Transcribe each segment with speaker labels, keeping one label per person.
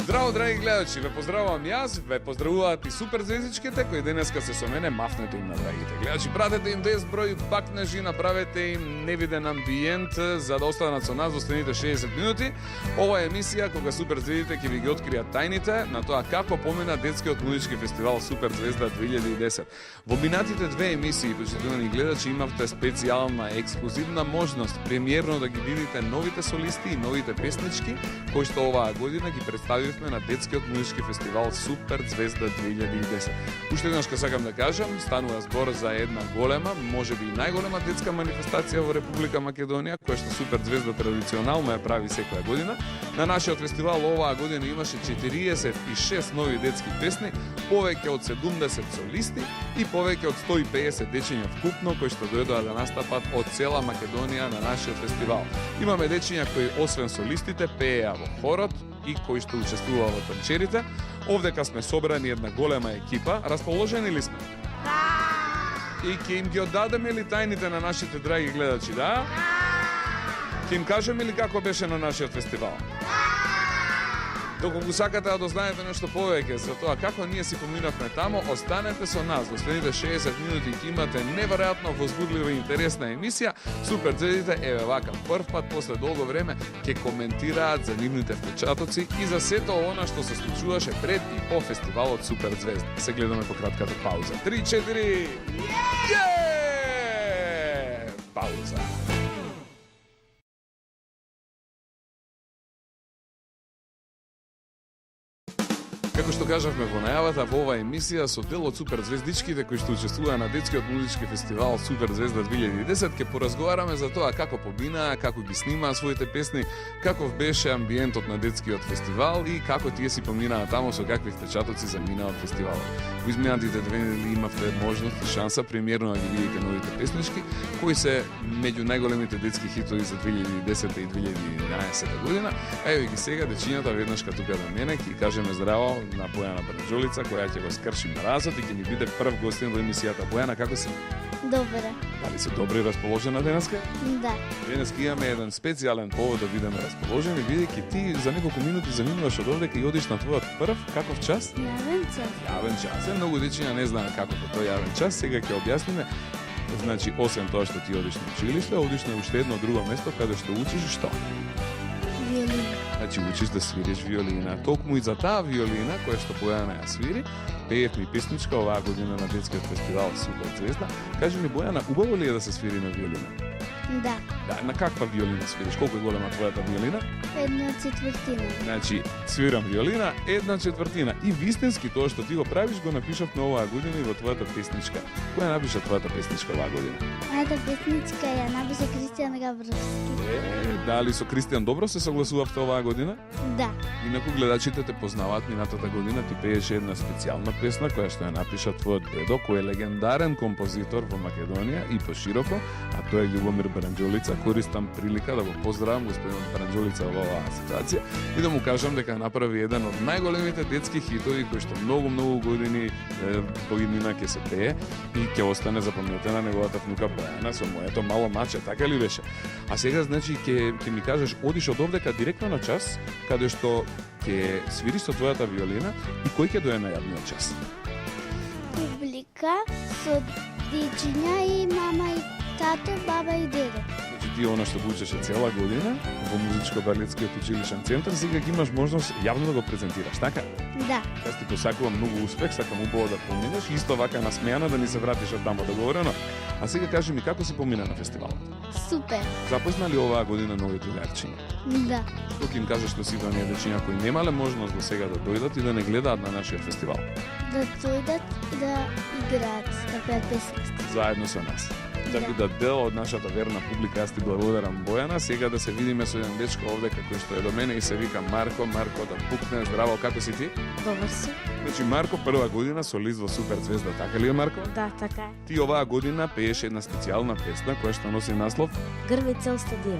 Speaker 1: Здраво, драги гледачи, ве поздравувам јас, ве поздравуваат и супер звездичките кои денеска се со мене, мафнете им на драгите гледачи, пратете им 10 број бакнежи, направете им невиден амбиент за да останат со нас во следните 60 минути. Ова е емисија кога супер звездите ќе ви ги откријат тајните на тоа како помина детскиот музички фестивал Супер звезда 2010. Во минатите две емисии, почитувани гледачи, имавте специјална ексклузивна можност премиерно да ги видите новите солисти и новите песнички кои што оваа година ги представивме на детскиот музички фестивал Супер звезда 2010. Уште еднаш сакам да кажам, станува збор за една голема, можеби и најголема детска манифестација во Република Македонија, која што Супер звезда традиционално ја прави секоја година. На нашиот фестивал оваа година имаше 46 нови детски песни, повеќе од 70 солисти и повеќе од 150 дечиња вкупно кои што дојдоа да настапат од цела Македонија на нашиот фестивал. Имаме дечиња кои освен солистите пееа во хорот и кои што учествуваа во танчерите. Овдека сме собрани една голема екипа. Расположени ли сме? Да! И ќе им ги оддадеме ли тајните на нашите драги гледачи, да? Ќе им кажеме ли како беше на нашиот фестивал? Доколку сакате да дознаете нешто повеќе за тоа како ние си поминавме тамо, останете со нас. Во следните 60 минути ќе имате неверојатно возбудлива и интересна емисија. Супер звездите еве вака прв пат после долго време ќе коментираат за нивните впечатоци и за сето она што се случуваше пред и по фестивалот Супер звезда. Се гледаме по кратката пауза. 3-4. Пауза. Како што кажавме во најавата, во оваа емисија со дел од супер звездичките кои што учествуваа на детскиот музички фестивал Супер звезда 2010 ќе поразговараме за тоа како поминаа, како ги снимаа своите песни, каков беше амбиентот на детскиот фестивал и како тие си поминаа таму со какви впечатоци заминаа од фестивалот. Во изминатите две недели имавте можност и шанса премиерно да ги видите новите песнички кои се меѓу најголемите детски хитови за 2010 и 2011 година. А еве ги сега дечињата веднашка тука на мене ќе кажеме здраво на Бојана Бранџолица, која ќе го скрши мразот и ќе ни биде прв гостин во емисијата. Бојана, како си?
Speaker 2: Добре.
Speaker 1: Дали си добре расположена денеска?
Speaker 2: Да.
Speaker 1: Денеска имаме еден специјален повод да бидеме расположени, бидејќи ти за неколку минути заминуваш од овде и одиш на твојот прв каков час?
Speaker 2: Јавен час.
Speaker 1: Јавен час. Многу дечиња не знаат каков е тој јавен час, сега ќе објасниме. Значи, освен тоа што ти одиш на училиште, одиш на уште едно друго место каде што учиш што?
Speaker 2: Виолина.
Speaker 1: Значи, учиш да свириш виолина. Токму и за таа виолина, која што Бојана ја свири, пеев ми песничка оваа година на детскиот фестивал Супер звезда. Кажи ми, Бојана, убаво ли е да се свири на виолина?
Speaker 2: Да.
Speaker 1: Да, на каква виолина свириш? Колку е голема твојата виолина?
Speaker 2: 1/4.
Speaker 1: Значи, свирам виолина 1/4. И вистински тоа што ти го правиш го напишавме оваа година и во твојата песничка. Која напиша твојата песничка оваа година?
Speaker 2: Мојата песничка ја напиша Кристијан Гавровски.
Speaker 1: Дали со Кристијан добро се согласувавте оваа година?
Speaker 2: Да.
Speaker 1: Инаку гледачите те познаваат, минатата година ти пееше една специјална песна која што ја напиша твојот дедо, кој е легендарен композитор во Македонија и пошироко, а тоа е Љубомир Бранџолица. Користам прилика да го поздравам господинот Бранџолица во оваа ситуација и да му кажам дека направи еден од најголемите детски хитови кои што многу години во иднина ќе се пее и ќе остане запамтена неговата внука Бојана со моето мало маче, така ли беше? А сега значи ќе ми кажеш одиш од овдека директно на час каде што ќе свириш со твојата виолина и кој ќе дое на јавниот час?
Speaker 2: Публика со дечиња и мама и тато, баба и дедо.
Speaker 1: Значи ти она што го учеше цела година во музичко-балетскиот училишен центар, сега ќе имаш можност јавно да го презентираш, така?
Speaker 2: Да.
Speaker 1: Јас ти посакувам многу успех, сакам убаво да поминеш и исто вака насмејана да ни се вратиш од тамо договорено. А сега кажи ми како си помина на фестивалот?
Speaker 2: Супер.
Speaker 1: Запозна ли оваа година нови другарчиња?
Speaker 2: Да.
Speaker 1: Што ќе им кажеш на сите оние дечиња кои немале можност до сега да дојдат и да не гледаат на нашиот фестивал?
Speaker 2: Да дојдат и да играат, да пеат песни.
Speaker 1: Заедно со нас. Така да дел од нашата верна публика, јас ти благодарам Бојана. Сега да се видиме со еден дечко овде како што е до мене и се вика Марко. Марко, да пукне, здраво, како си ти?
Speaker 2: Добар си.
Speaker 1: Значи Марко прва година солист во Супер звезда, така ли е Марко?
Speaker 2: Да, така е.
Speaker 1: Ти оваа година пееше една специјална песна која што носи наслов
Speaker 2: Грми цел стадион.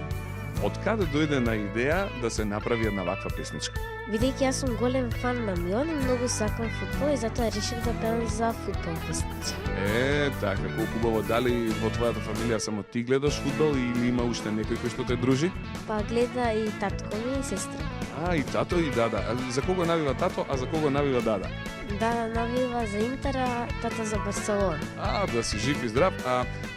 Speaker 1: Од каде дојде на идеја да се направи една ваква песничка?
Speaker 3: Бидејќи јас сум голем фан на Милан и многу сакам фудбал и затоа решив да пеам за фудбал песници.
Speaker 1: Така, колку убаво, дали во твојата фамилија само ти гледаш фудбал или има уште некој кој што те дружи?
Speaker 3: Па гледа и татко ми и сестра.
Speaker 1: И тато и дада. А за кого навива тато, а за кого навива дада?
Speaker 3: Дада навива за Интер, а тата за Барселона.
Speaker 1: Да си жив и здрав.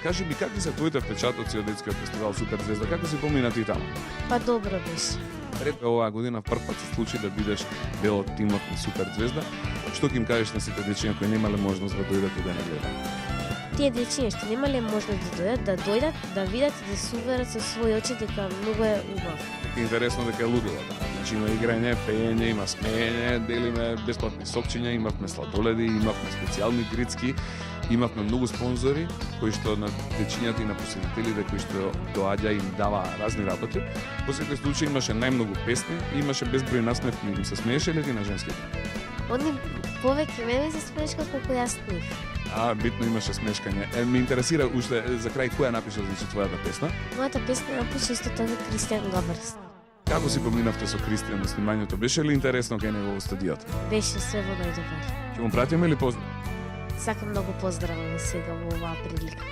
Speaker 1: Кажи ми, какви се твоите впечатоци од детскиот фестивал Супер звезда? Како си помина ти таму?
Speaker 3: Па добро беше.
Speaker 1: Пред оваа година прв пат се случи да бидеш дел од тимот на Супер звезда. Што ќе им кажеш на сите дечиња кои немале можност да дојдат и да не гледат?
Speaker 3: Тие дечиња што немале можност да дојдат, да видат и да се уверат со своји очи дека многу е убав.
Speaker 1: Интересно дека е лудило, да. Значи има играње, пеење, има смеење, делиме бесплатни сопчиња, имавме сладоледи, имавме специјални грицки, имавме многу спонзори кои што на дечињата и на посетителите кои што доаѓа им дава разни работи. Во секој случај имаше најмногу песни и имаше безброј насмевки. Им се смееше ли ти на женските?
Speaker 3: Они повеќе мене се смешкат колку јас нив.
Speaker 1: Битно имаше смешкање. Ме интересира уште за крај која напиша значи твојата песна?
Speaker 3: Мојата песна напиша исто така Кристијан Габрс.
Speaker 1: Како си поминавте со Кристијан на снимањето? Беше ли интересно кај него во студиото?
Speaker 3: Беше све во најдобар.
Speaker 1: Ќе му пратиме или поздрав?
Speaker 3: Сакам многу поздравам сега во оваа прилика.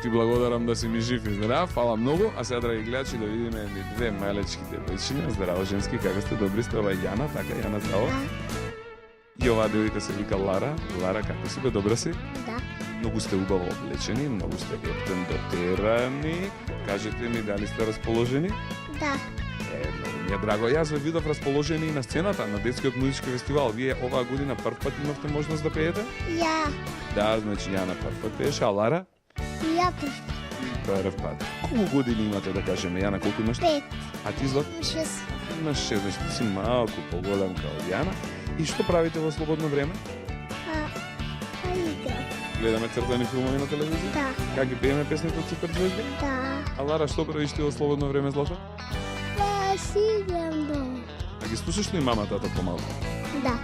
Speaker 1: Ти благодарам да си ми жив и здрав, фала многу. А сега, драги гледачи, да видиме едни две мајлечки девојчиња. Здраво, женски, како сте, добри сте? Ова е Јана, така, Јана, здраво. И оваа девојка се вика Лара. Лара, како си бе, добра си?
Speaker 2: Да.
Speaker 1: Многу сте убаво облечени, многу сте ептен дотерани. Кажете ми дали сте расположени?
Speaker 2: Да.
Speaker 1: Многу ми е драго. Јас ве видов расположени на сцената на детскиот музички фестивал. Вие оваа година прв пат имавте можност да пеете?
Speaker 2: Ја.
Speaker 1: Да, значи Јана прв пат пееше, а Лара?
Speaker 2: Ја прв.
Speaker 1: Прв пат. Колку години имате, да кажеме? Јана, колку имаш?
Speaker 2: 5.
Speaker 1: А ти, Злат?
Speaker 2: 6.
Speaker 1: Имаш 6, значи ти си малку поголемка од Јана. И што правите во слободно време?
Speaker 2: Игра.
Speaker 1: Гледаме цртани филмови на телевизија?
Speaker 2: Да.
Speaker 1: Как ги пееме песните од Супер звезди?
Speaker 2: Да.
Speaker 1: А Лара, што правиш ти во слободно време, Злато?
Speaker 2: Си идем дома.
Speaker 1: А ги слушаш ли мама, тата помалку?
Speaker 2: Да.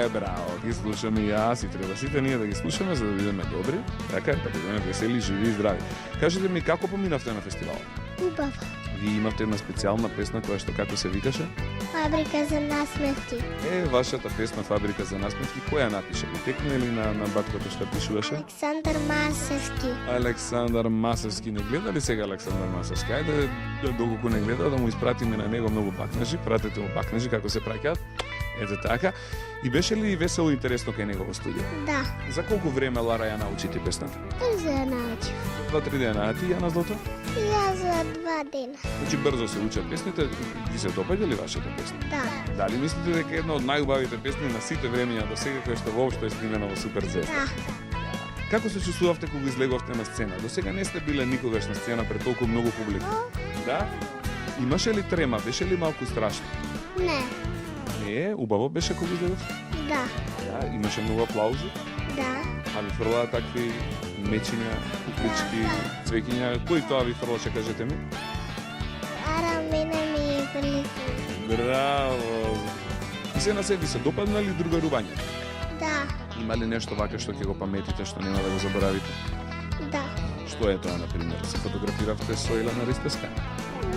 Speaker 1: Браво, ги слушаме и јас и треба сите ние да ги слушаме за да бидеме добри, така да бидеме весели, живи и здрави. Кажете ми како поминавте на фестивалот?
Speaker 2: Убаво.
Speaker 1: Вие имавте една специјална песна која што како се викаше?
Speaker 2: Фабрика за насмевки.
Speaker 1: Вашата песна Фабрика за насмевки, која напише? Ви текна или на баткото што пишуваше?
Speaker 2: Александар Масевски.
Speaker 1: Александар Масевски. Не гледа ли сега Александар Масевски? Ајде, доколку не гледа, да му испратиме на него многу бакнежи. Пратете му бакнежи како се праќаат. Ете така. И беше ли весело и интересно кај него во студио?
Speaker 2: Да.
Speaker 1: За колку време, Лара, ја научи ти песната?
Speaker 2: Брзо ја научив.
Speaker 1: 2-3 дена. А ти, Јана, Злато?
Speaker 2: Ја за 2 дена.
Speaker 1: Значи брзо се учат песните. Ви се допаѓа ли вашата песна?
Speaker 2: Да.
Speaker 1: Дали мислите дека е една од најубавите песни на сите времиња до сега која што воопшто е снимена во Супер звезда?
Speaker 2: Да.
Speaker 1: Како се чувствувавте кога излеговте на сцена? До сега не сте биле никогаш на сцена пред толку многу публика. Да? Имаше ли трема? Беше ли малку страшно?
Speaker 2: Не.
Speaker 1: Не, убаво беше кога излеговте?
Speaker 2: Да.
Speaker 1: Да, имаше многу аплаузи.
Speaker 2: Да.
Speaker 1: А ви фрлаа такви мечиња, куклички, цвеќиња. Кој тоа ви фрлаше, кажете ми?
Speaker 2: Ара мене ми е прилика.
Speaker 1: Браво! И се на себе се допаднали другарување?
Speaker 2: Да.
Speaker 1: Има ли нешто вака што ќе го паметите, што нема да го заборавите?
Speaker 2: Да.
Speaker 1: Што е тоа, например? Се фотографиравте со Елена Ристеска?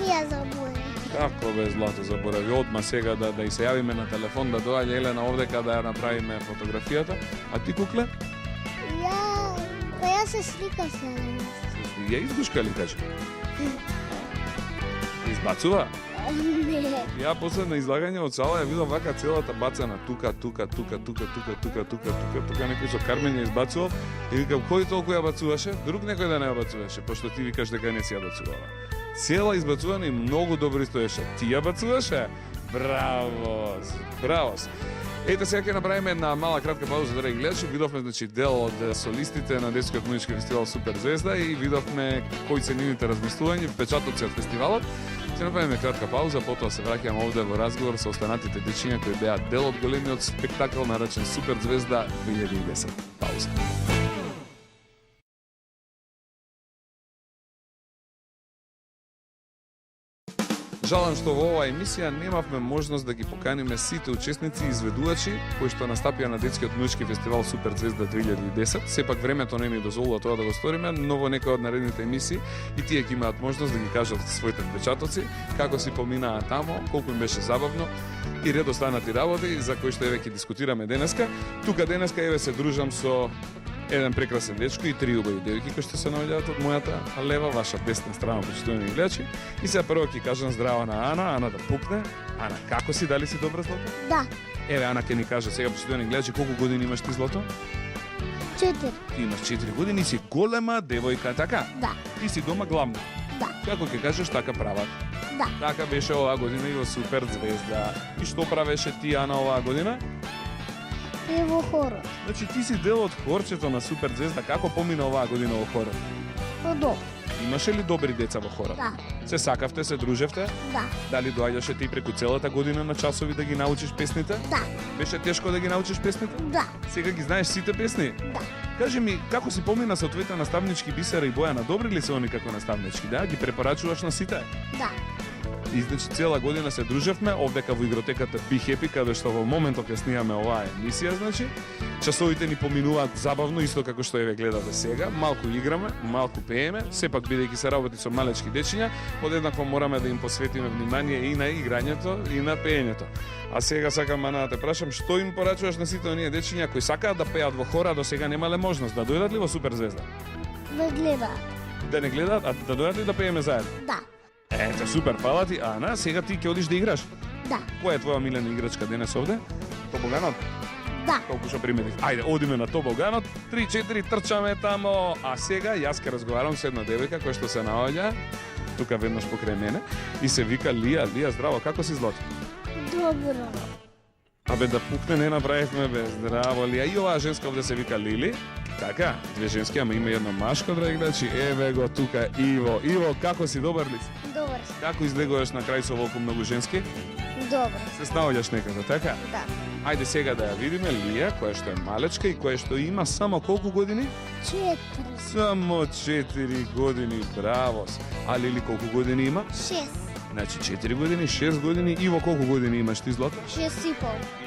Speaker 2: Ја заборав.
Speaker 1: Како бе, Злато, заборави одма сега да и се јавиме на телефон, да доаѓа Елена овдека да ја направиме фотографијата. А ти, Кукле?
Speaker 2: Ја се сликав се.
Speaker 1: Ја изгушка ли, кажи? Избацува?
Speaker 2: Не.
Speaker 1: Ја после на излагање од сала ја видов вака целата бацана тука, некој со кармење избацувал и викам кој толку ја бацуваше? Друг некој да не ја бацуваше, пошто ти викаш дека не си ја бацувала. Цела избацувана и многу добро стоеше. Ти ја бацуваше? Браво! Браво! Ете сега ќе направиме една мала кратка пауза, драги гледачи. Видовме значи дел од солистите на детскиот музички фестивал Супер звезда и видовме кои се нивните размислувања, впечатоци од фестивалот. Ќе направиме кратка пауза, потоа се враќаме овде во разговор со останатите дечиња кои беа дел од големиот спектакл наречен Супер звезда 2010. Пауза. Жалам што во оваа емисија немавме можност да ги поканиме сите учесници и изведувачи кои што настапија на детскиот музички фестивал Супер Звезда 2010. Сепак времето не ни дозволува тоа да го сториме, но во некои од наредните емисии и тие ќе имаат можност да ги кажат своите впечатоци, како си поминаа тамо, колку им беше забавно и ред останати работи за кои што еве ќе дискутираме денеска. Тука денеска еве се дружам со еден прекрасен дечко и три убави девојки кои што се наоѓаат од мојата лева, ваша десна страна, почитувани гледачи. И сега прво ќе кажам здраво на Ана, Ана да пукне. Ана, како си, дали си добра, Злато?
Speaker 2: Да.
Speaker 1: Еве Ана ќе ни каже сега, почитувани гледачи, колку години имаш ти, Злато?
Speaker 2: 4.
Speaker 1: Ти имаш 4 години и си голема девојка, така?
Speaker 2: Да.
Speaker 1: Ти си дома главна.
Speaker 2: Да.
Speaker 1: Како ќе кажеш, така прават.
Speaker 2: Да.
Speaker 1: Така беше оваа година и во Супер Звезда. И што правеше ти, Ана, оваа година?
Speaker 2: И во хорот.
Speaker 1: Значи ти си дел од хорчето на Супер Звезда. Како помина оваа година во хорот?
Speaker 2: Подо.
Speaker 1: Имаше ли добри деца во хорот?
Speaker 2: Да.
Speaker 1: Се сакавте, се дружевте?
Speaker 2: Да.
Speaker 1: Дали доаѓаше ти преку целата година на часови да ги научиш песните?
Speaker 2: Да.
Speaker 1: Беше тешко да ги научиш песните?
Speaker 2: Да.
Speaker 1: Сега ги знаеш сите песни?
Speaker 2: Да.
Speaker 1: Кажи ми, како си помина со твоите наставнички Бисера и Бојана? Добри ли се они како наставнички, да? Ги препорачуваш на сите?
Speaker 2: Да.
Speaker 1: И значи цела година се дружевме овдека во игротеката Be Happy, каде што во моментот ја снимаме оваа емисија, значи. Часовите ни поминуваат забавно, исто како што еве гледате сега. Малку играме, малку пееме, сепак бидејќи се работи со малечки дечиња, подеднакво мораме да им посветиме внимание и на играњето и на пеењето. А сега сакам, Ана, да те прашам, што им порачуваш на сите оние дечиња кои сакаат да пеат во хора, до сега немале можност да дојдат ли во Супер Звезда?
Speaker 2: Да гледа.
Speaker 1: Да не гледаат, а да дојдат ли да пееме заедно?
Speaker 2: Да.
Speaker 1: Ете, супер, фала ти. Ана, сега ти ќе одиш да играш?
Speaker 2: Да.
Speaker 1: Која е твоја милена играчка денес овде? Тобоганот?
Speaker 2: Да.
Speaker 1: Колку што приметив. Ајде, одиме на тобоганот. 3-4 трчаме тамо. А сега јас ќе разговарам со една девојка која што се наоѓа тука веднаш покрај мене и се вика Лија. Лија, здраво, како си, Злато?
Speaker 2: Добро.
Speaker 1: Абе да пукне не направивме, бе. Здраво, Лија. И оваа женска овде се вика Лили. Така, две женски, ама има едно машко, драги гледачи. Еве го тука Иво. Иво, како си, добар ли си?
Speaker 2: Добро.
Speaker 1: Како излегуваш на крај со волку многу женски?
Speaker 2: Добро.
Speaker 1: Се снаоѓаш некако, така?
Speaker 2: Да.
Speaker 1: Ајде сега да ја видиме Лија, која што е малечка и која што има само колку години?
Speaker 2: 4.
Speaker 1: Само 4 години, браво. А Лили колку години има?
Speaker 2: 6.
Speaker 1: Значи 4 години, 6 години. Иво колку години имаш ти, Злато?
Speaker 2: 6,5.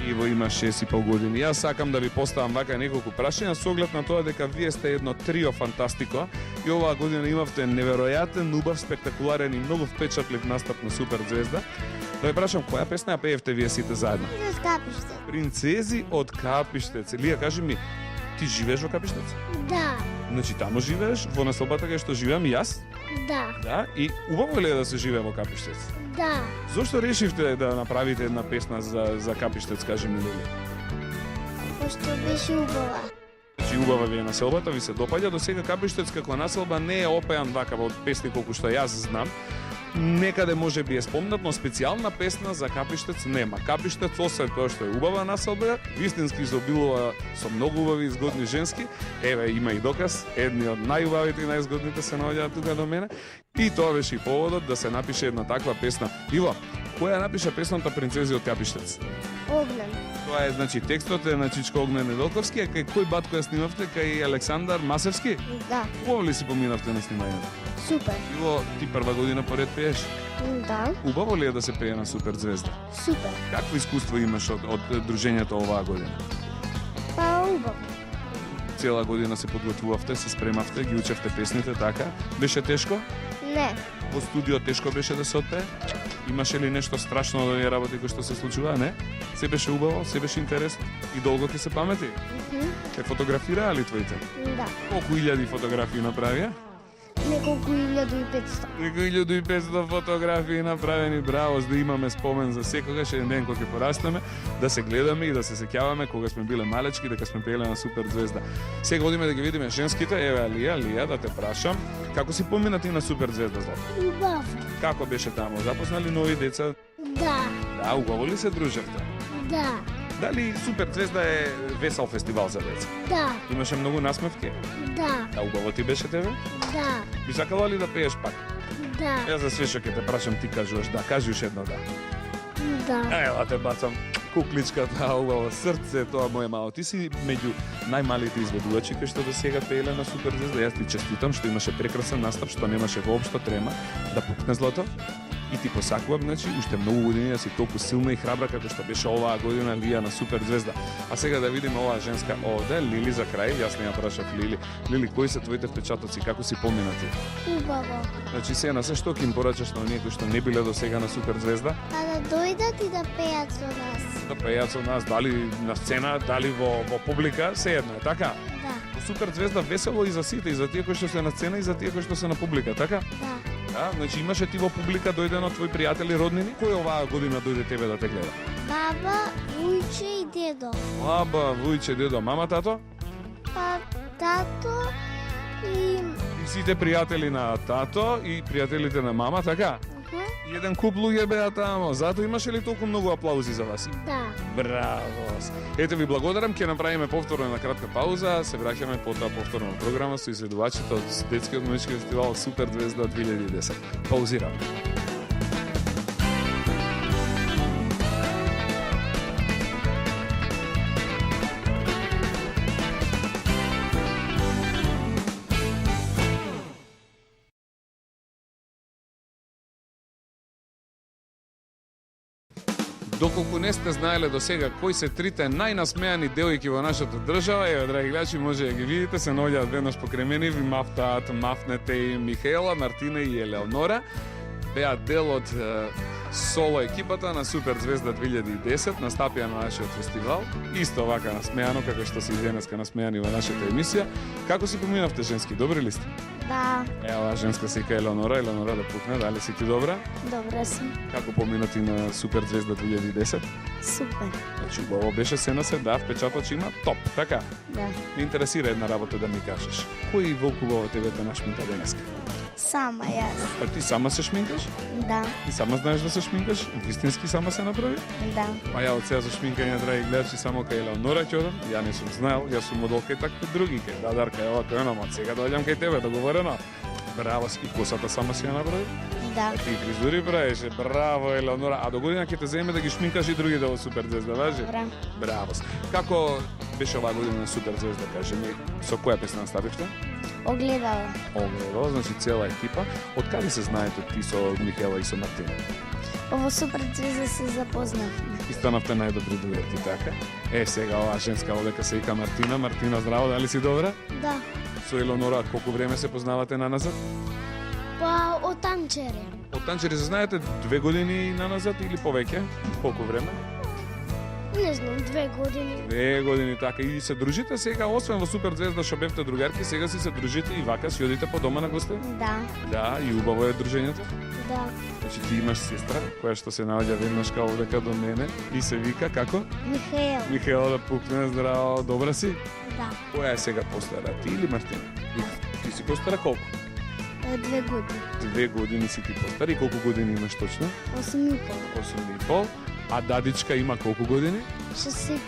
Speaker 1: Иво има 6,5 години. Јас сакам да ви поставам вака неколку прашања со оглед на тоа дека вие сте едно трио фантастико и оваа година имавте неверојатен, убав, спектакуларен и многу впечатлив настап на Супер Звезда. Да ви прашам, која песна ја пеевте вие сите заедно?
Speaker 2: Да скапиште.
Speaker 1: Принцези од Капиштец. Лија, кажи ми, ти живееш во Капиштец?
Speaker 2: Да.
Speaker 1: Значи таму живееш, во населбата кај што живеам и јас?
Speaker 2: Да.
Speaker 1: Да, и убаво ли е да се живее во Капиштец?
Speaker 2: Да.
Speaker 1: Зошто решивте да направите една песна за Капиштец, кажи ми, Лили?
Speaker 2: Пошто беше убава.
Speaker 1: Значи убава ви е населбата, ви се допаѓа, до сега Капиштец како населба не е опеан вака во песни колку што јас знам. Некаде може би е спомнат, но специјална песна за Капиштец нема. Капиштец, освен тоа што е убава населба, вистински изобилува со многу убави и згодни женски. Еве, има и доказ, едни од најубавите и најзгодните се наоѓаат тука до мене. И тоа беше и поводот да се напише една таква песна. Иво, која напиша песната Принцези од Капиштец?
Speaker 2: Огнен.
Speaker 1: Тоа е, значи, текстот е на Чичко Огнен Недолковски, а кај кој батко ја снимавте? Кај Александар Масевски?
Speaker 2: Да.
Speaker 1: Убаво ли си поминавте на снимањето?
Speaker 2: Супер.
Speaker 1: Иво, ти прва година поред пееш?
Speaker 2: Да.
Speaker 1: Убаво ли е да се пее на Супер Звезда?
Speaker 2: Супер.
Speaker 1: Какво искуство имаш од дружењето оваа година?
Speaker 2: Па убаво.
Speaker 1: Цела година се подготвувавте, се спремавте, ги учевте песните, така? Беше тешко?
Speaker 2: Не.
Speaker 1: Во студио тешко беше да се отпее? Имаше ли нешто страшно од овие работи кои што се случува, не? Се беше убаво, се беше интересно и долго ти се памети? Те фотографираа ли твоите?
Speaker 2: Да.
Speaker 1: Колку илјади фотографии направија?
Speaker 2: Неколку 1500.
Speaker 1: Некои 1500 фотографии направени, браво, за да имаме спомен за секогаш, еден ден кога ќе порастеме, да се гледаме и да се сеќаваме кога сме биле малечки, дека сме пееле на Супер Звезда. Сега одиме да ги видиме женските. Еве, Лија, да те прашам, како си помина ти на Супер Звезда, Злато?
Speaker 2: Убаво.
Speaker 1: Како беше таму? Запознали нови деца?
Speaker 2: Да.
Speaker 1: Да, убаво ли се дружевте?
Speaker 2: Да.
Speaker 1: Дали Супер Звезда е весел фестивал за деца?
Speaker 2: Да.
Speaker 1: Имаше многу насмевки?
Speaker 2: Да.
Speaker 1: Да, убаво ти беше тебе?
Speaker 2: Да.
Speaker 1: Би сакала ли да пееш пак?
Speaker 2: Да.
Speaker 1: Јас за све што ќе те прашам, ти кажуваш да, кажи уште едно да.
Speaker 2: Да.
Speaker 1: Ева те бацам кукличката, убаво срце, тоа моје мало. Ти си меѓу најмалите изведувачи кои што до сега пееле на Супер Звезда. Јас ти честитам што имаше прекрасен настап, што немаше воопшто трема да пукне, Злато. И ти посакувам, значи, уште многу години да си толку силна и храбра како што беше оваа година Лија на Супер звезда. А сега да видиме оваа женска овде, Лили за крај. Јас не ја прашав Лили. Лили, кои се твоите впечатоци, како си помина ти?
Speaker 2: Убаво.
Speaker 1: Значи сега на се што ќе им порачаш на оние кои што не биле до сега на Супер звезда?
Speaker 2: А да дојдат и да пеат со нас.
Speaker 1: Да пеат со нас, дали на сцена, дали во публика, се едно е, така?
Speaker 2: Да,
Speaker 1: Во Супер звезда весело и за сите, и за тие кои што се на сцена, и за тие кои што се на публика, така?
Speaker 2: да.
Speaker 1: Да, значи имаше ти во публика дојдено твои пријатели, роднини? Кој оваа година дојде тебе да те гледа?
Speaker 2: Баба, вујче и дедо.
Speaker 1: Баба, вујче, дедо, мама, тато?
Speaker 2: Па тато и...
Speaker 1: И сите пријатели на тато и пријателите на мама, така? И еден куп луѓе беа тамо. Зато имаше ли толку многу аплаузи за вас?
Speaker 2: Да.
Speaker 1: Браво! Ете ви благодарам, ќе направиме повторно една кратка пауза, се враќаме потоа повторно во програма со изследувачите од детскиот музички фестивал Супер звезда 2010. Паузираме. Доколку не сте знаеле до сега кои се трите најнасмеани девојки во нашата држава, еве, драги гледачи, може да ги видите, се наоѓаат веднаш покрај мене, ви мафтаат, мафнете и Михаела, Мартина и Елеонора. Беа дел од соло екипата на Супер звезда 2010, настапија на нашиот фестивал. Исто вака насмеано, како што се и денеска насмеани во нашата емисија. Како си поминавте, женски? Добри ли сте?
Speaker 2: Да,
Speaker 1: Ева, женска сека Елеонора, Елеонора да пукне, дали си ти добра?
Speaker 2: добра сум.
Speaker 1: Како поминати на Супер звезда 2010?
Speaker 2: Супер.
Speaker 1: Значи, убаво беше се на се, да, впечаточ има топ, така?
Speaker 2: Да.
Speaker 1: Ме интересира една работа да ми кажеш. Кој волку во тебе те нашминка денеска?
Speaker 2: Сама јас.
Speaker 1: Па ти сама се шминкаш?
Speaker 2: Да,
Speaker 1: Ти сама знаеш да се шминкаш? Вистински сама се направи?
Speaker 2: да.
Speaker 1: Па ја од сега за шминкање, драги гледачи, само кај Елеонора ќе одам. Ја не сум знаел, јас сум модел кај такви други, кај Дадарка, ева, кај онома. Сега доаѓам кај тебе, договорено. Браво, и косата сама си ја направи?
Speaker 2: Да.
Speaker 1: Ти фризури правеше, браво Елеонора. А до година ќе те земе да ги шминкаш и другите во Супер звезда, важи?
Speaker 2: Добра.
Speaker 1: Браво. Како беше оваа година на Супер звезда, кажи ми, со која песна наставивте?
Speaker 2: Огледала.
Speaker 1: Огледало, значи цела екипа. Од каде се знаете ти со Михела и со Мартина?
Speaker 2: Ово Супер звезда се запознавме.
Speaker 1: И станавте најдобри дуети, така? Сега оваа женска одека се вика Мартина. Мартина, здраво, дали си добра?
Speaker 2: Да.
Speaker 1: Со Елеонора, колку време се познавате наназад?
Speaker 2: Па од танчере.
Speaker 1: Од танчери се знаете 2 години наназад или повеќе? Колку време?
Speaker 2: Не знам, 2 години.
Speaker 1: 2 години, така. И се дружите сега, освен во Супер звезда што бевте другарки, сега си се дружите и вака си одите по дома на гости?
Speaker 2: Да,
Speaker 1: Да, и убаво е дружењето.
Speaker 2: да.
Speaker 1: Значи ти имаш сестра која што се наоѓа веднаш као овдека до мене и се вика како?
Speaker 2: Михаел.
Speaker 1: Михаела да пукне, здраво, добра си?
Speaker 2: Да.
Speaker 1: Која е сега постара, ти или Мартина? Ти си постара колку?
Speaker 2: 2 години.
Speaker 1: 2 години си ти постара и колку години имаш точно?
Speaker 2: 8,5.
Speaker 1: 8,5. А дадичка има колку години?
Speaker 2: 6,5.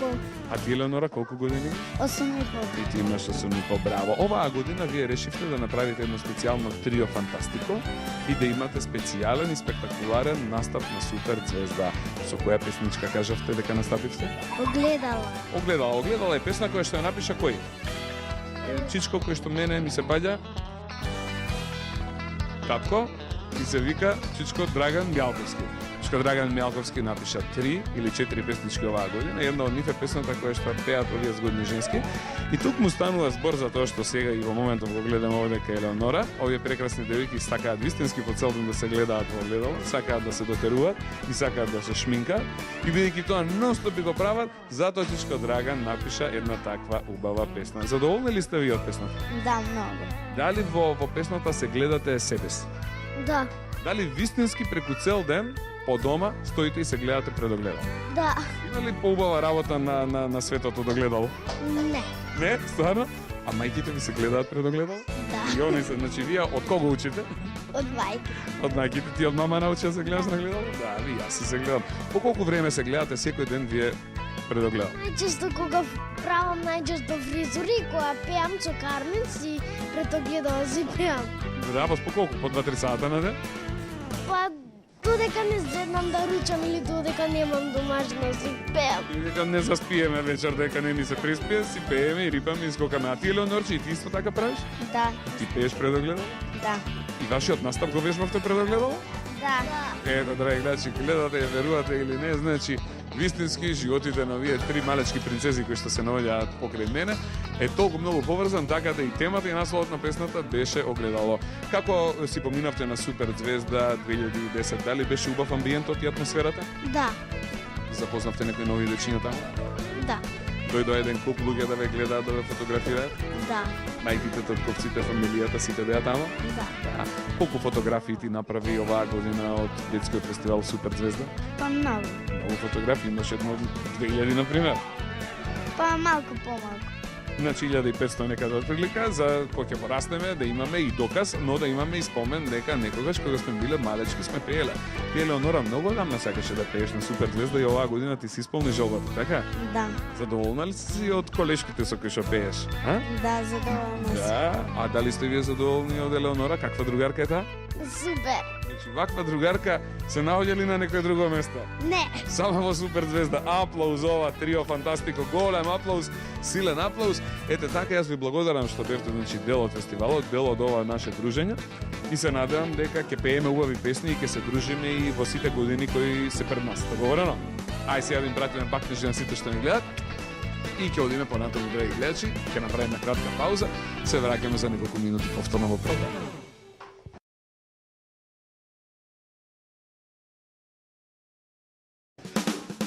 Speaker 1: А ти, Елеонора, колку години?
Speaker 2: 8,5.
Speaker 1: И ти имаш 8,5, браво. Оваа година вие решивте да направите едно специјално трио Фантастико и да имате специјален и спектакуларен настап на Супер звезда. Со која песничка кажавте дека настапивте?
Speaker 2: Огледала.
Speaker 1: Огледала е песна која што ја напиша кој? Чичко кој што мене ми се паѓа. Татко и се вика Чичко Драган Мјалковски. Чичко Драган Мјалковски напиша 3 или 4 песнички оваа година. Една од нив е песната која што пеат овие згодни женски. И тук му станува збор за тоа што сега и во моментов го гледаме овде кај Елеонора. Овие прекрасни девојки сакаат вистински по цел ден да се гледаат во огледало, сакаат да се дотеруваат и сакаат да се шминкаат. И бидејќи тоа нонстоп би го прават, затоа Чичко Драган напиша една таква убава песна. Задоволни ли сте ви од песната?
Speaker 2: Да, многу.
Speaker 1: Дали во песната се гледате себе си?
Speaker 2: Да.
Speaker 1: Дали вистински преку цел ден по дома стоите и се гледате пред огледало?
Speaker 2: Да.
Speaker 1: Има ли поубава работа на светот од огледало?
Speaker 2: Не.
Speaker 1: Не, стварно? А мајките ви се гледаат пред огледало?
Speaker 2: Да.
Speaker 1: И они се, значи вие од кого учите?
Speaker 2: Од мајка.
Speaker 1: Од мајките, ти од мама научи да се гледаш на огледало? Да, ви, јас се гледам. По колку време се гледате секој ден вие пред огледало?
Speaker 2: Најчесто кога правам најчесто фризури, кога пеам со Кармен си пред огледало си пеам.
Speaker 1: Браво, по колку? По 2-3 сата на ден?
Speaker 2: Па додека не седнам да ручам или додека немам домашно си пеам.
Speaker 1: И дека не заспиеме вечер, дека не ни се преспие, си пееме и рипаме и скокаме. А ти, Елеонорче, и ти исто така правиш?
Speaker 2: Да,
Speaker 1: Ти пееш пред огледало?
Speaker 2: да,
Speaker 1: И вашиот настап го вежбавте пред огледало?
Speaker 2: Да.
Speaker 1: Ето, драги гледачи, гледате, ја верувате или не, значи вистински животите на овие три малечки принцези кои што се наоѓаат покрај мене е толку многу поврзан, така да и темата и насловот на песната беше Огледало. Како си поминавте на Супер Звезда 2010? Дали беше убав амбиентот и атмосферата?
Speaker 2: Да.
Speaker 1: Запознавте некои нови дечиња таму?
Speaker 2: Да.
Speaker 1: Дојде еден куп луѓе да ве гледаат, да ве фотографираат?
Speaker 2: Да.
Speaker 1: Мајките, татковците, фамилијата, сите беа таму?
Speaker 2: Да.
Speaker 1: Колку фотографии ти направи оваа година од детскиот фестивал Супер Звезда?
Speaker 2: Па многу.
Speaker 1: Многу фотографии, имаш едно од 2000, например.
Speaker 2: Па малку помалку.
Speaker 1: Значи 1500 некаде отприлика, за кој ќе порастеме, да имаме и доказ, но да имаме и спомен дека некогаш кога сме биле малечки сме пееле. Ти Елеонора многу одамна сакаше да пееш на Супер Звезда и оваа година ти си исполни желбата, така?
Speaker 2: Да.
Speaker 1: Задоволна ли си од колешките со кои што пееш? А?
Speaker 2: Да, задоволна сум.
Speaker 1: Да. А дали сте вие задоволни од Елеонора? Каква другарка е таа?
Speaker 2: Супер.
Speaker 1: Значи, ваква другарка се наоѓа ли на некое друго место?
Speaker 2: Не.
Speaker 1: Само во Супер Звезда. Аплауз ова трио фантастико, голем аплауз, силен аплауз. Ете така јас ви благодарам што бевте значи дел од фестивалот, дел од ова наше дружење и се надевам дека ќе пееме убави песни и ќе се дружиме и во сите години кои се пред нас. Договорено? Ај сега да им пратиме бакнежи на сите што ни гледат и ќе одиме понатаму, драги гледачи, ќе направиме кратка пауза, се враќаме за неколку минути повторно во програма.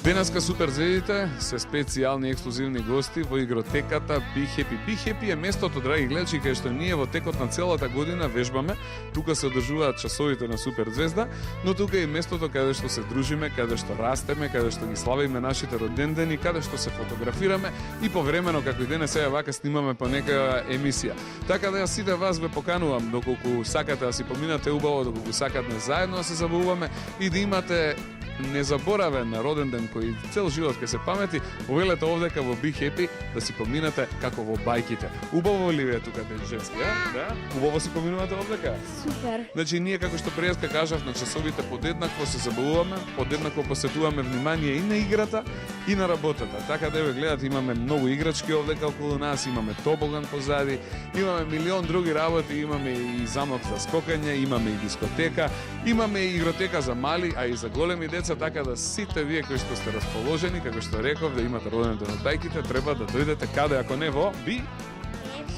Speaker 1: Денеска Супер Звездите се специјални ексклузивни гости во игротеката Be Happy. Be Happy е местото, драги гледачи, кај што ние во текот на целата година вежбаме. Тука се одржуваат часовите на Супер Звезда, но тука е и местото каде што се дружиме, каде што растеме, каде што ги славиме нашите родендени, каде што се фотографираме и повремено, како и денес сега вака снимаме по нека емисија. Така да јас сите вас ве поканувам, доколку сакате да си поминате убаво, доколку сакате заедно да се забавуваме и да имате незаборавен роден ден кој цел живот ќе се памети, повелете овдека во Be Happy да си поминате како во бајките. Убаво ли ви е тука ден женски, да? Убаво си поминувате овдека?
Speaker 2: Супер.
Speaker 1: Значи ние како што преска кажав на часовите подеднакво се забавуваме, подеднакво посетуваме внимание и на играта и на работата. Така да ве гледате, имаме многу играчки овдека околу нас, имаме тобоган позади, имаме милион други работи, имаме и замок за скокање, имаме и дискотека, имаме и игротека за мали, а и за големи деца, така да сите вие кои што сте расположени, како што реков, да имате роден ден од бајките, треба да дојдете каде ако не во Be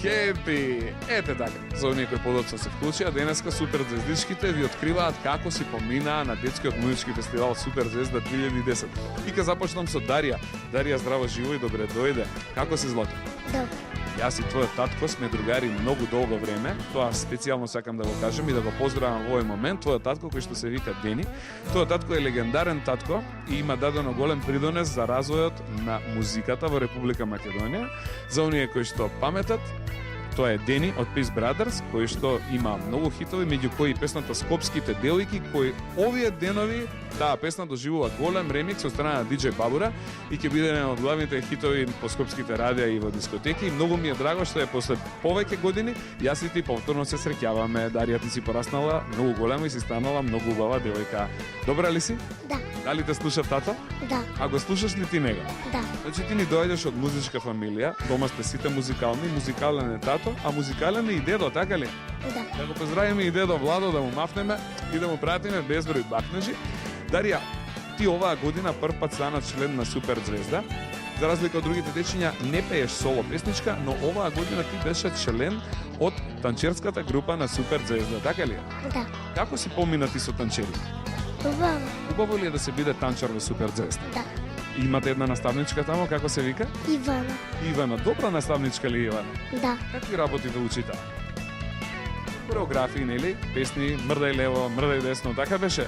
Speaker 1: Happy. Ете така, за оние кои подоцна се вклучија, денеска Супер Звездичките ви откриваат како си поминаа на детскиот музички фестивал Супер Звезда 2010. И ка започнам со Дарија. Дарија, здраво, живо и добре дојде. Како си, Злато?
Speaker 2: Добро.
Speaker 1: Јас и твојот татко сме другари многу долго време. Тоа специјално сакам да го кажам и да го поздравам во овој момент. Твојот татко кој што се вика Дени. Тој татко е легендарен татко и има дадено голем придонес за развојот на музиката во Република Македонија. За оние кои што паметат, тоа е Дени од Peace Brothers, кој што има многу хитови, меѓу кои песната Скопските девојки, кои овие денови таа песна доживува голем ремикс од страна на DJ Бабура и ќе биде еден од главните хитови по скопските радија и во дискотеки. И многу ми е драго што е после повеќе години јас и ти повторно се среќаваме. Дарија, ти си пораснала многу голема и си станала многу убава девојка. Добра ли си?
Speaker 2: Да.
Speaker 1: Дали те слуша тато?
Speaker 2: Да.
Speaker 1: А го слушаш ли ти него?
Speaker 2: Да.
Speaker 1: Значи ти ни доаѓаш од музичка фамилија, дома сте сите музикални, музикален е тато, а музикален е и дедо, така ли?
Speaker 2: Да.
Speaker 1: Да го поздравиме и дедо Владо, да му мафнеме и да му пратиме безброј бакнежи. Дарија, ти оваа година прв пат стана член на Супер Звезда. За разлика од другите дечиња, не пееш соло песничка, но оваа година ти беше член од танчерската група на Супер Звезда, така ли?
Speaker 2: Да.
Speaker 1: Како си поминати со танчери?
Speaker 2: Убаво.
Speaker 1: Убаво ли е да се биде танчар во Супер Звезда?
Speaker 2: Да.
Speaker 1: Имате една наставничка тамо, како се вика?
Speaker 2: Ивана.
Speaker 1: Ивана. Добра наставничка ли Ивана?
Speaker 2: Да.
Speaker 1: Какви работи ве учи таа? Хореографии, нели? Песни, мрдај лево, мрдај десно, така беше?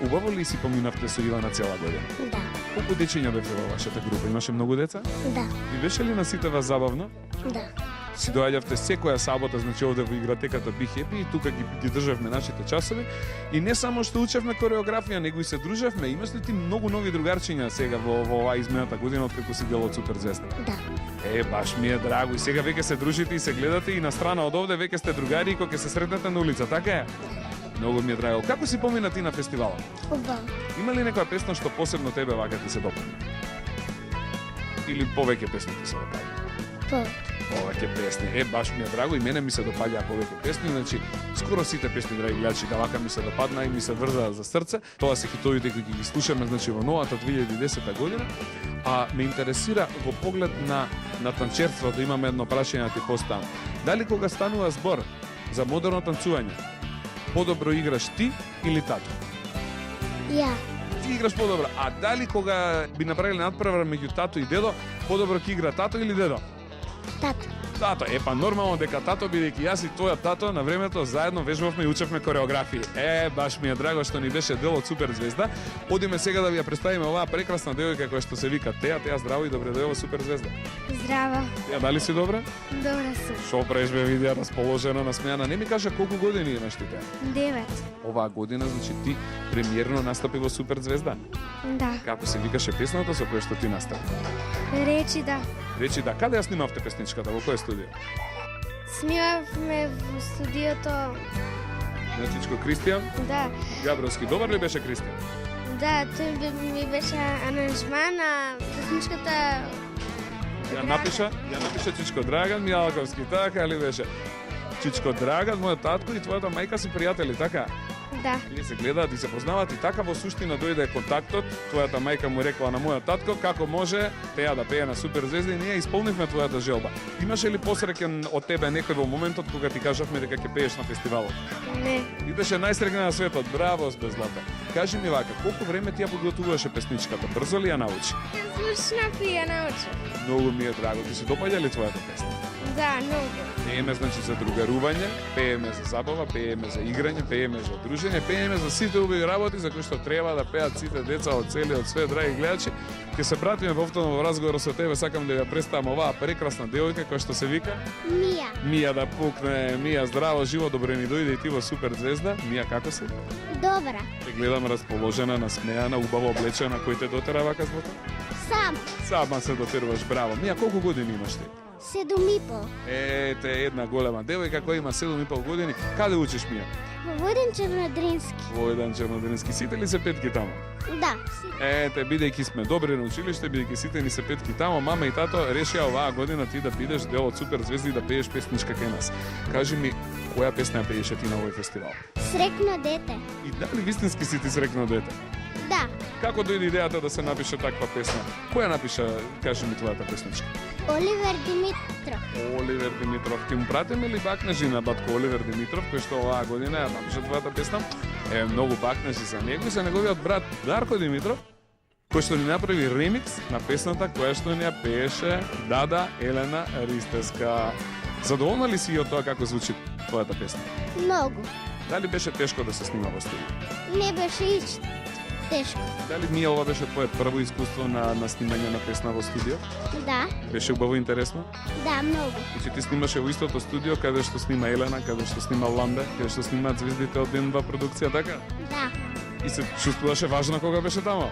Speaker 1: Убаво ли си поминавте со Ивана цела година?
Speaker 2: Да.
Speaker 1: Колку дечиња бевте во вашата група? Имаше многу деца?
Speaker 2: Да.
Speaker 1: И беше ли на сите вас забавно?
Speaker 2: Да.
Speaker 1: Си доаѓавте секоја сабота, значи овде во игротеката Be Happy и тука ги државме нашите часови. И не само што учевме хореографија, него и се дружевме. Имаш ли ти многу нови другарчиња сега во оваа измената година откако си дел од Супер Звезда?
Speaker 2: Да.
Speaker 1: Баш ми е драго. И сега веќе се дружите и се гледате и на страна од овде веќе сте другари и кога ќе се сретнете на улица, така е? Многу ми е драго. Како си помина ти на фестивалот?
Speaker 2: Убаво.
Speaker 1: Има ли некоја песна што посебно тебе вака ти се допадна? Или повеќе песни ти се допадна?
Speaker 2: Повеќе.
Speaker 1: повеќе песни. Баш ми е драго и мене ми се допаѓаа повеќе песни, значи скоро сите песни, драги гледачи, вака ми се допадна и ми се врзаа за срце. Тоа се хитовите кои ги слушаме, значи во новата 2010 година. А ме интересира во поглед на танчерство, да имаме едно прашање да ти поставам. Дали кога станува збор за модерно танцување, подобро играш ти или тато?
Speaker 2: Ја.
Speaker 1: Ти играш подобро. А дали кога би направиле надпревар меѓу тато и дедо, подобро ќе игра тато или дедо?
Speaker 2: Тато.
Speaker 1: Тато, па нормално дека тато, бидејќи јас и твојот тато на времето заедно вежбавме и учевме кореографии. Баш ми е драго што ни беше дел од Супер звезда. Одиме сега да ви ја представиме оваа прекрасна девојка која што се вика Теја. Теја, здраво и добре дојава во Супер звезда.
Speaker 2: Здраво.
Speaker 1: Теја, дали си добра?
Speaker 2: Добра сум.
Speaker 1: Шо преш бе видеа расположена, насмејана. Не ми кажа колку години имаш ти, Теја?
Speaker 2: 9.
Speaker 1: Оваа година, значи ти премиерно настапи во Супер звезда.
Speaker 2: Да.
Speaker 1: Како се викаше песната со која што ти настапи?
Speaker 2: Речи да.
Speaker 1: Речи да, каде ја снимавте песничката, во кој студио?
Speaker 2: Снимавме во студиото.
Speaker 1: На Чичко Кристијан?
Speaker 2: Да.
Speaker 1: Габровски. Добар ли беше Кристијан?
Speaker 2: Да, тој ми беше аранжман, а песничката...
Speaker 1: Ја напиша Чичко Драган Мијалковски, така ли беше? Чичко Драган, мојот татко и твојата мајка си пријатели, така?
Speaker 2: Да.
Speaker 1: Или се гледаат и се познаваат и така во суштина дојде контактот, твојата мајка му рекла на мојот татко како може Теја да пее на Супер звезда и ние исполнивме твојата желба. Имаше ли посреќен од тебе некој во моментот кога ти кажавме дека ќе пееш на фестивалот?
Speaker 2: Не.
Speaker 1: И беше најсреќна на светот. Браво, Безлата. Кажи ми вака, колку време ти ја подготвуваше песничката? Брзо ли ја научи?
Speaker 2: Слушнав и ја научив.
Speaker 1: Многу ми е драго. Ти си допаѓа ли твојата песна?
Speaker 2: Да, многу.
Speaker 1: Пееме, значи, за другарување, пееме за забава, пееме за играње, пееме за дружење, пееме за сите убави работи за кои што треба да пеат сите деца од целиот свет, драги гледачи. Ќе се пратиме повторно во разговор со тебе, сакам да ја представам оваа прекрасна девојка која што се вика
Speaker 2: Мија.
Speaker 1: Мија. Да пукне. Мија, здраво, живо, добре ни дојде и ти во Супер звезда. Мија, како си?
Speaker 2: Добра.
Speaker 1: Те гледам расположена, насмејана, убаво облечена, кој те дотера вака збота?
Speaker 2: Сам.
Speaker 1: Сама се дотеруваш, браво. Мија, колку години имаш ти?
Speaker 2: 7,5.
Speaker 1: Ете, една голема девојка која има 7,5 години. Каде учиш, Мија?
Speaker 2: Во Воден Чернодрински.
Speaker 1: Во еден черноденски. Сите ли се петки тамо?
Speaker 2: Да.
Speaker 1: Ете, бидејќи сме добри на училиште, бидејќи сите ни се петки тамо, мама и тато решија оваа година ти да бидеш дел од Супер звезди и да пееш песничка кај нас. Кажи ми, која песна ја пееше ти на овој фестивал?
Speaker 2: Срекно дете.
Speaker 1: И дали вистински си ти срекно дете?
Speaker 2: Да.
Speaker 1: Како дојде идејата да се напише таква песна? Која напиша, кажи ми, твојата песничка?
Speaker 2: Оливер Димитров.
Speaker 1: Оливер Димитров. Ќе му пратиме ли бакнежи на батко Оливер Димитров, кој што оваа година ја напиша твојата песна? Многу бакнежи за него и за неговиот брат Дарко Димитров, кој што ни направи ремикс на песната која што ни ја пееше Дада Елена Ристеска. Задоволна ли си од тоа како звучи твојата песна?
Speaker 2: Многу.
Speaker 1: Дали беше тешко да се снима во студио?
Speaker 2: Не беше и тешко.
Speaker 1: Дали Мија, ова беше твое прво искуство на снимање на песна во студио?
Speaker 2: Да.
Speaker 1: Беше убаво интересно?
Speaker 2: Да, многу.
Speaker 1: Значи ти снимаше во истото студио каде што снима Елена, каде што снима Ламбе, каде што снимаат звездите од Ден2 продукција, така?
Speaker 2: Да.
Speaker 1: И се чувствуваше важно кога беше тамо?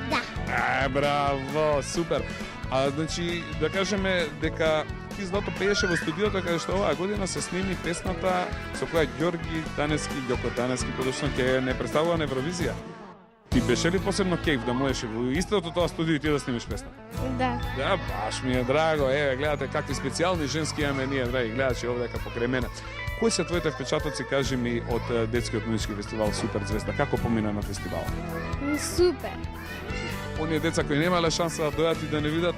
Speaker 2: Да.
Speaker 1: Браво, супер. А значи да кажеме дека ти зато пееше во студиото каде што оваа година се сними песната со која Ѓорги Танески, Ѓоко Танески подошно ќе не представува на Евровизија. Ти беше ли посебно кејф да можеш во истото тоа студио и ти да снимиш песна?
Speaker 2: Да.
Speaker 1: Да, баш ми е драго. Еве, гледате какви специјални женски имаме ние, драги гледачи, овдека покрај мене. Кои се твоите впечатоци, кажи ми, од детскиот музички фестивал Супер звезда? Како помина на фестивалот?
Speaker 2: Супер.
Speaker 1: Оние деца кои немале шанса да дојдат и да не видат,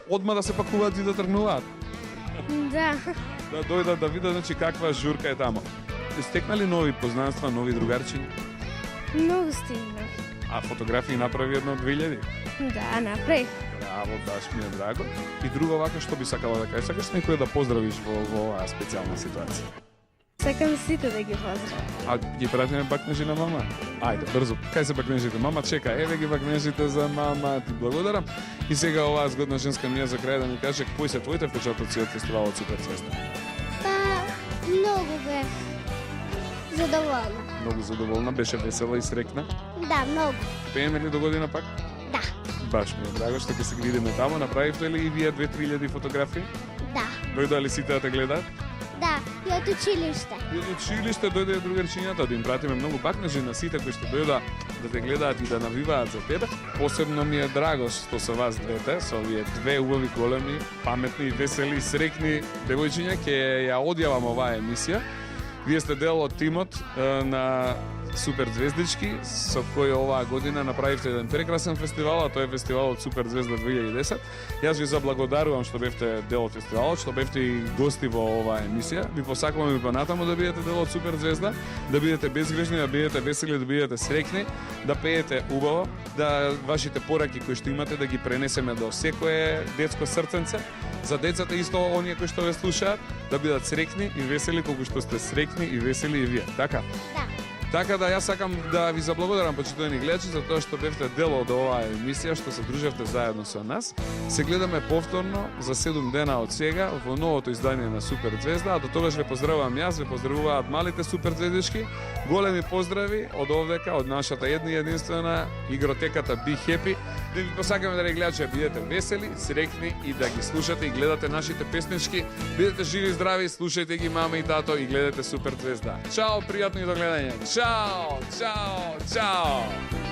Speaker 1: одма да се пакуваат и да тргнуваат.
Speaker 2: Да.
Speaker 1: Да дојдат да видат, значи, каква журка е тамо. Стекнали нови познанства, нови другарчиња?
Speaker 2: Многу стигнав.
Speaker 1: А фотографии направи едно од 2000?
Speaker 2: Да, направив.
Speaker 1: Браво, баш ми е драго. И друго вака што би сакала да кажеш, сакаш некој да поздравиш во оваа специјална ситуација?
Speaker 2: Сакам сите да ги поздравам.
Speaker 1: А ги пратиме бакнежи на мама? Ајде, брзо. Кај се бакнежите? Мама чека. Еве ги бакнежите за мама. Ти благодарам. И сега оваа згодна женска Мија за крај да ми каже кои се твоите впечатоци од фестивалот Супер звезда?
Speaker 2: Па, многу бев задоволна.
Speaker 1: Многу задоволна, беше весела и срекна.
Speaker 2: Да, многу.
Speaker 1: Пееме ли до година пак?
Speaker 2: Да.
Speaker 1: Баш ми е драго што ќе се ги видиме тамо. Направивте ли и вие 2-3 илјади фотографии?
Speaker 2: Да.
Speaker 1: Дојдоа ли сите да те гледаат?
Speaker 2: Да. И и од училиште.
Speaker 1: И од училиште дојде другарчињата да им пратиме многу бакнежи на сите кои што дојдат да те гледаат и да навиваат за тебе. Посебно ми е драго што со вас двете, со овие две убави, големи, паметни, весели, срекни девојчиња ќе ја одјавам оваа емисија. Вие сте дел од тимот на Супер Звездички, со кој оваа година направивте еден прекрасен фестивал, а тоа е фестивалот Супер Звезда 2010. Јас ви заблагодарувам што бевте дел од фестивалот, што бевте и гости во оваа емисија. Ви посакувам и понатаму да бидете дел од Супер Звезда, да бидете безгрешни, да бидете весели, да бидете срекни, да пеете убаво, да вашите пораки кои што имате да ги пренесеме до секое детско срценце. За децата исто оние кои што ве слушаат, да бидат срекни и весели колку што сте срекни и весели и вие. Така?
Speaker 2: Да.
Speaker 1: Така да јас сакам да ви заблагодарам, почитувани гледачи, за тоа што бевте дел од оваа емисија, што се дружевте заедно со нас. Се гледаме повторно за 7 дена од сега во новото издание на Супер Звезда, а до тогаш ве поздравувам јас, ве поздравуваат малите Супер Звездички. Големи поздрави од овдека, од нашата една и единствена игротеката Be Happy. Да ви посакаме, драги гледачи, бидете весели, срекни и да ги слушате и гледате нашите песнички. Бидете живи и здрави, слушајте ги мама и тато и гледате Супер Звезда. Чао, пријатно и до гледање. Чао, чао, чао.